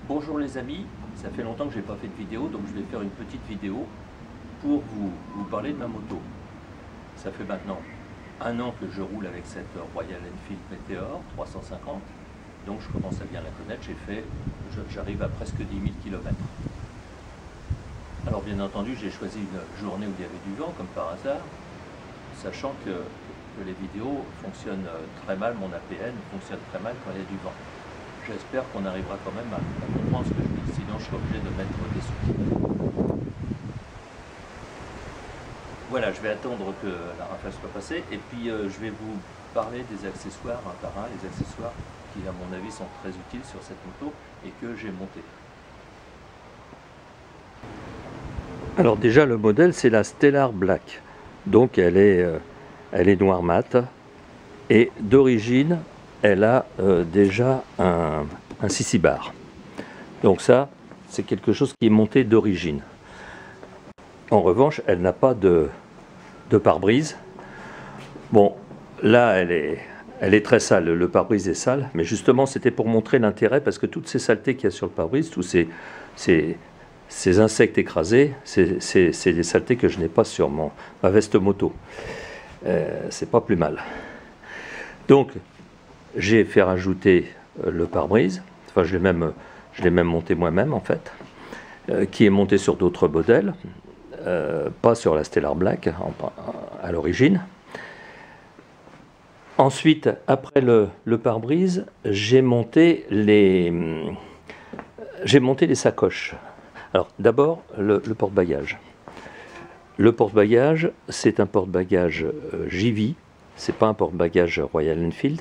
Bonjour les amis, ça fait longtemps que je n'ai pas fait de vidéo, donc je vais faire une petite vidéo pour vous parler de ma moto. Ça fait maintenant 1 an que je roule avec cette Royal Enfield Meteor 350, donc je commence à bien la connaître. J'arrive à presque 10 000 km. Alors bien entendu, j'ai choisi une journée où il y avait du vent, comme par hasard, sachant que les vidéos fonctionnent très mal, mon APN fonctionne très mal quand il y a du vent. J'espère qu'on arrivera quand même à comprendre ce que je dis, sinon je serai obligé de mettre des sous-titres. Voilà, je vais attendre que la rafale soit passée et puis je vais vous parler des accessoires un par un, les accessoires qui à mon avis sont très utiles sur cette moto et que j'ai monté. Alors déjà le modèle c'est la Stellar Black, donc elle est noire mat et d'origine elle a déjà un 6 bar. Donc ça, c'est quelque chose qui est monté d'origine. En revanche, elle n'a pas de pare-brise. Bon, là, elle est très sale. Le pare-brise est sale, mais justement, c'était pour montrer l'intérêt, parce que toutes ces saletés qu'il y a sur le pare-brise, tous ces insectes écrasés, c'est des saletés que je n'ai pas sur ma veste moto. C'est pas plus mal. Donc, j'ai fait rajouter le pare-brise, enfin je l'ai même monté moi-même en fait, qui est monté sur d'autres modèles, pas sur la Stellar Black à l'origine. Ensuite, après le pare-brise, j'ai monté les sacoches. Alors d'abord le porte-bagages. Le porte-bagages, c'est un porte-bagages JV, c'est pas un porte-bagages Royal Enfield.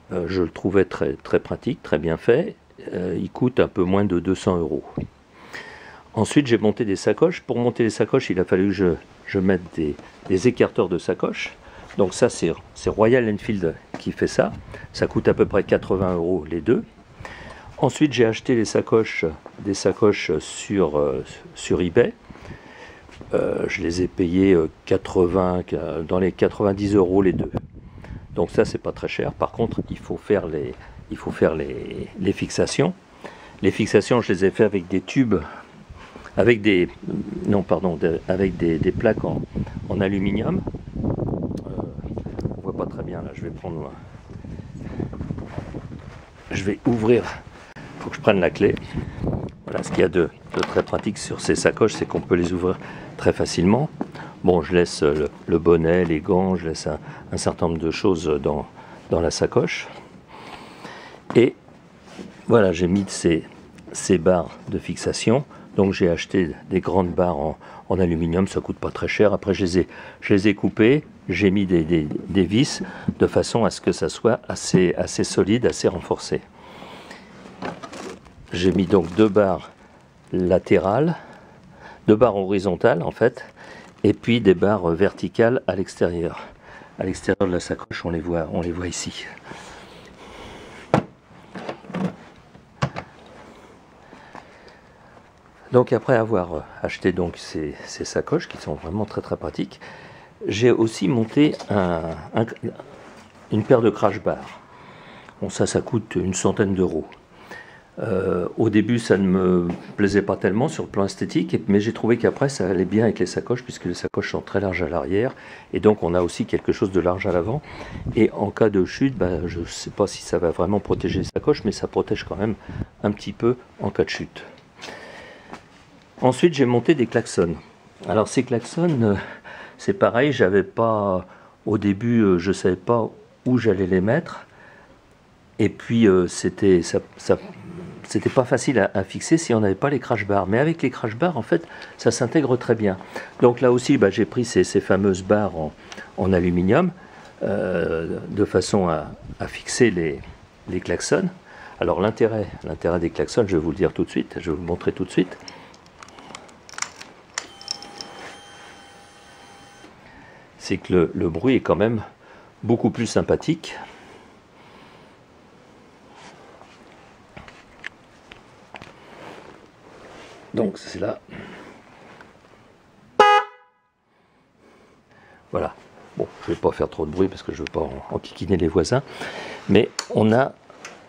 Je le trouvais très pratique, très bien fait. Il coûte un peu moins de 200 €. Ensuite, j'ai monté des sacoches. Pour monter les sacoches, il a fallu que je mette des écarteurs de sacoches. Donc ça, c'est Royal Enfield qui fait ça. Ça coûte à peu près 80 € les deux. Ensuite, j'ai acheté des sacoches sur eBay. Je les ai payés dans les 90 € les deux. Donc ça, c'est pas très cher. Par contre, il faut faire les fixations. Les fixations, je les ai fait avec des tubes, avec des plaques en aluminium. On voit pas très bien là. Je vais ouvrir. Il faut que je prenne la clé. Voilà, ce qu'il y a de très pratique sur ces sacoches, c'est qu'on peut les ouvrir très facilement. Bon, je laisse le bonnet, les gants, je laisse un certain nombre de choses dans la sacoche. Et voilà, j'ai mis ces barres de fixation. Donc j'ai acheté des grandes barres en aluminium, ça coûte pas très cher. Après je les ai coupées, j'ai mis des vis de façon à ce que ça soit assez solide, assez renforcé. J'ai mis donc 2 barres latérales, 2 barres horizontales en fait, et puis des barres verticales à l'extérieur. À l'extérieur de la sacoche, on les voit ici. Donc après avoir acheté donc ces sacoches qui sont vraiment très pratiques, j'ai aussi monté une paire de crash bars. Bon, ça coûte une centaine d'euros. Au début, ça ne me plaisait pas tellement sur le plan esthétique, mais j'ai trouvé qu'après, ça allait bien avec les sacoches, puisque les sacoches sont très larges à l'arrière, et donc on a aussi quelque chose de large à l'avant. Et en cas de chute, je ne sais pas si ça va vraiment protéger les sacoches, mais ça protège quand même un petit peu en cas de chute. Ensuite, j'ai monté des klaxons. Alors ces klaxons, c'est pareil, au début, je ne savais pas où j'allais les mettre, et puis c'était pas facile à fixer si on n'avait pas les crash bars. Mais avec les crash bars, en fait, ça s'intègre très bien. Donc là aussi, j'ai pris ces fameuses barres en aluminium de façon à fixer les klaxons. Alors l'intérêt des klaxons, je vais vous le dire tout de suite, je vais vous le montrer tout de suite. C'est que le bruit est quand même beaucoup plus sympathique. Donc c'est là. Voilà. Bon, je ne vais pas faire trop de bruit parce que je ne veux pas enquiquiner les voisins. Mais on a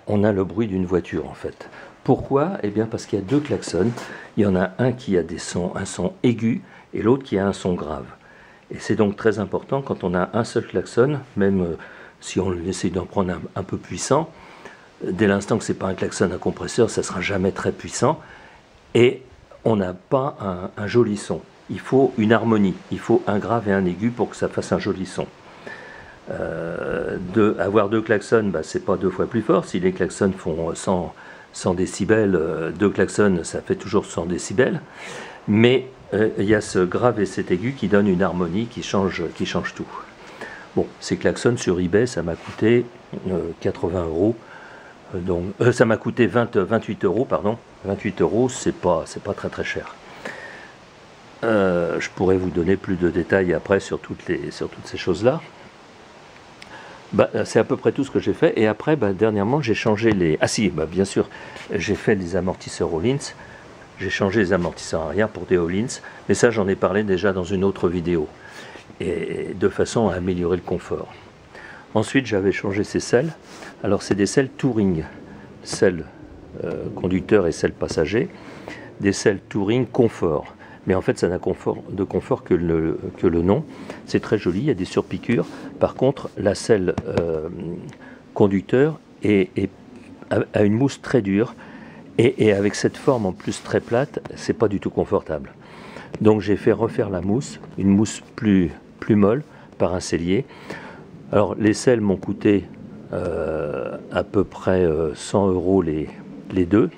le bruit d'une voiture en fait. Pourquoi? Eh bien parce qu'il y a deux klaxons. Il y en a un qui a un son aigu et l'autre qui a un son grave. Et c'est donc très important quand on a un seul klaxon, même si on essaie d'en prendre un peu puissant, dès l'instant que ce n'est pas un klaxon à compresseur, ça ne sera jamais très puissant. Et on n'a pas un joli son. Il faut une harmonie, il faut un grave et un aigu pour que ça fasse un joli son. Avoir deux klaxons, c'est pas deux fois plus fort. Si les klaxons font 100 décibels, deux klaxons, ça fait toujours 100 décibels. Mais il y a ce grave et cet aigu qui donne une harmonie qui change tout. Bon, ces klaxons sur eBay, ça m'a coûté 80 €. Donc, ça m'a coûté 28 €, pardon. 28 €, c'est pas très cher. Je pourrais vous donner plus de détails après sur toutes ces choses-là. C'est à peu près tout ce que j'ai fait. Et après, dernièrement, j'ai changé les... Ah si, bien sûr, j'ai fait des amortisseurs Öhlins. J'ai changé les amortisseurs arrière pour des Öhlins. Mais ça, j'en ai parlé déjà dans une autre vidéo. Et de façon à améliorer le confort. Ensuite, j'avais changé ces selles. Alors, c'est des selles Touring. Selles conducteur et selles passager. Des selles Touring confort. Mais en fait, ça n'a de confort que le nom. C'est très joli, il y a des surpiqûres. Par contre, la selle conducteur a une mousse très dure. Et avec cette forme en plus très plate, c'est pas du tout confortable. Donc j'ai fait refaire la mousse, une mousse plus molle par un sellier. Alors les selles m'ont coûté à peu près 100 € les deux,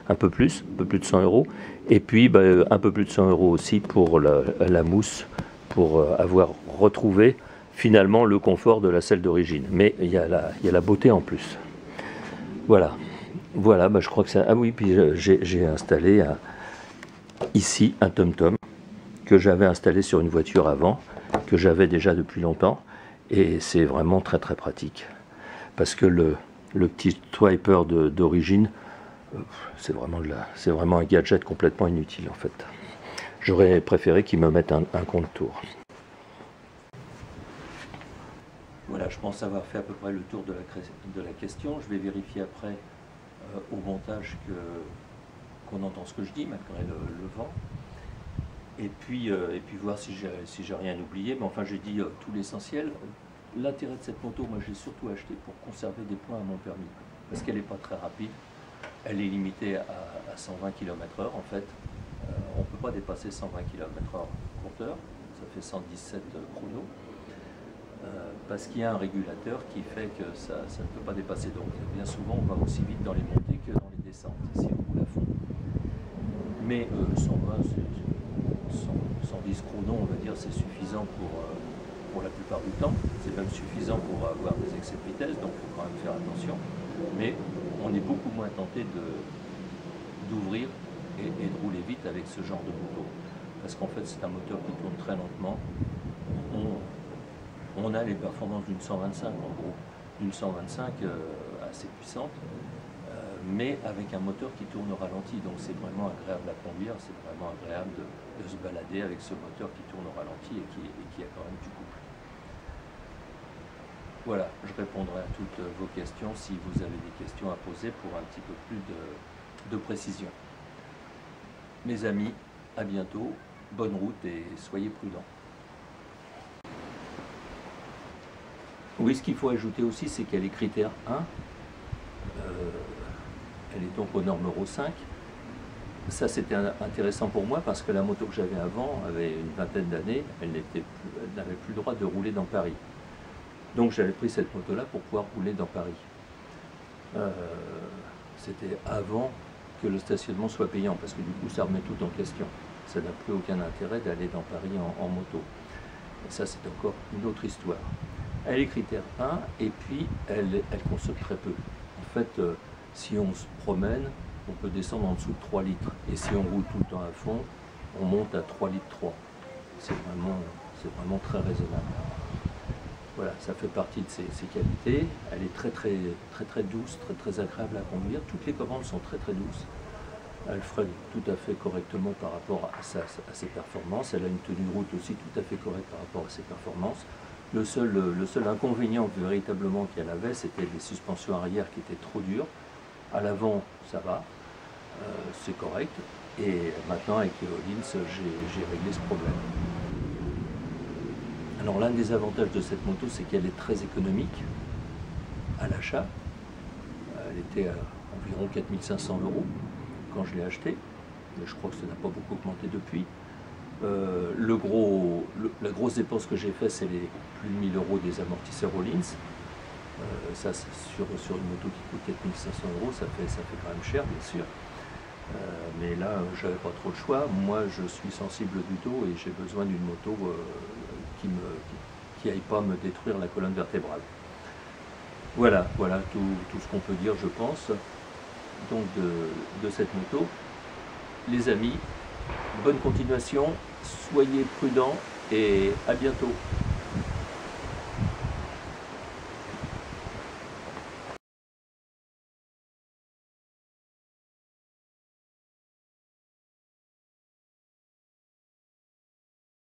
un peu plus de 100 €. Et puis un peu plus de 100 € aussi pour la mousse, pour avoir retrouvé finalement le confort de la selle d'origine. Mais il y a la beauté en plus. Voilà, je crois que c'est... Ah oui, puis j'ai installé ici un TomTom que j'avais installé sur une voiture avant, que j'avais déjà depuis longtemps, et c'est vraiment très très pratique. Parce que le petit swiper d'origine, c'est vraiment un gadget complètement inutile en fait. J'aurais préféré qu'ils me mettent un compte-tour. Voilà, je pense avoir fait à peu près le tour de la question. Je vais vérifier après au montage qu'on entend ce que je dis malgré le vent. Et puis voir si j'ai rien oublié. Mais enfin, j'ai dit tout l'essentiel. L'intérêt de cette moto, moi, j'ai surtout acheté pour conserver des points à mon permis. Parce qu'elle n'est pas très rapide. Elle est limitée à 120 km/h en fait. On ne peut pas dépasser 120 km/h compteur. Ça fait 117 chrono. Parce qu'il y a un régulateur qui fait que ça ne peut pas dépasser. Donc bien souvent, on va aussi vite dans les montées que dans les descentes, si on roule à fond. Mais 120, 110 chrono, on va dire, c'est suffisant pour la plupart du temps. C'est même suffisant pour avoir des excès de vitesse, donc il faut quand même faire attention. Mais on est beaucoup moins tenté d'ouvrir et de rouler vite avec ce genre de moto. Parce qu'en fait, c'est un moteur qui tourne très lentement. On a les performances d'une 125 en gros, d'une 125 assez puissante, mais avec un moteur qui tourne au ralenti, donc c'est vraiment agréable à conduire, c'est vraiment agréable de se balader avec ce moteur qui tourne au ralenti et qui a quand même du couple. Voilà, je répondrai à toutes vos questions si vous avez des questions à poser pour un petit peu plus de précision. Mes amis, à bientôt, bonne route et soyez prudents. Oui, ce qu'il faut ajouter aussi, c'est qu'elle est critère 1. Elle est donc aux normes Euro 5. Ça, c'était intéressant pour moi parce que la moto que j'avais avant avait une vingtaine d'années. Elle n'avait plus le droit de rouler dans Paris. Donc j'avais pris cette moto-là pour pouvoir rouler dans Paris. C'était avant que le stationnement soit payant parce que du coup, ça remet tout en question. Ça n'a plus aucun intérêt d'aller dans Paris en moto. Et ça, c'est encore une autre histoire. Elle est critère 1 et puis elle consomme très peu. En fait, si on se promène, on peut descendre en dessous de 3 litres. Et si on roule tout le temps à fond, on monte à 3 litres 3. C'est vraiment très raisonnable. Voilà, ça fait partie de ses qualités. Elle est très douce, très agréable à conduire. Toutes les commandes sont très douces. Elle freine tout à fait correctement par rapport à ses performances. Elle a une tenue de route aussi tout à fait correcte par rapport à ses performances. Le seul inconvénient véritablement qu'elle avait, c'était les suspensions arrière qui étaient trop dures. À l'avant, ça va. c'est correct. Et maintenant avec les Hollins, j'ai réglé ce problème. Alors l'un des avantages de cette moto, c'est qu'elle est très économique à l'achat. Elle était à environ 4 500 € quand je l'ai achetée, mais je crois que ça n'a pas beaucoup augmenté depuis. La grosse dépense que j'ai faite, c'est les plus de 1000 € des amortisseurs Hollins. Ça, sur une moto qui coûte 4 500 €, ça fait quand même cher, bien sûr. Mais là, j'avais pas trop le choix. Moi, je suis sensible du dos et j'ai besoin d'une moto qui aille pas me détruire la colonne vertébrale. Voilà tout ce qu'on peut dire, je pense, donc de cette moto. Les amis, bonne continuation, soyez prudents et à bientôt.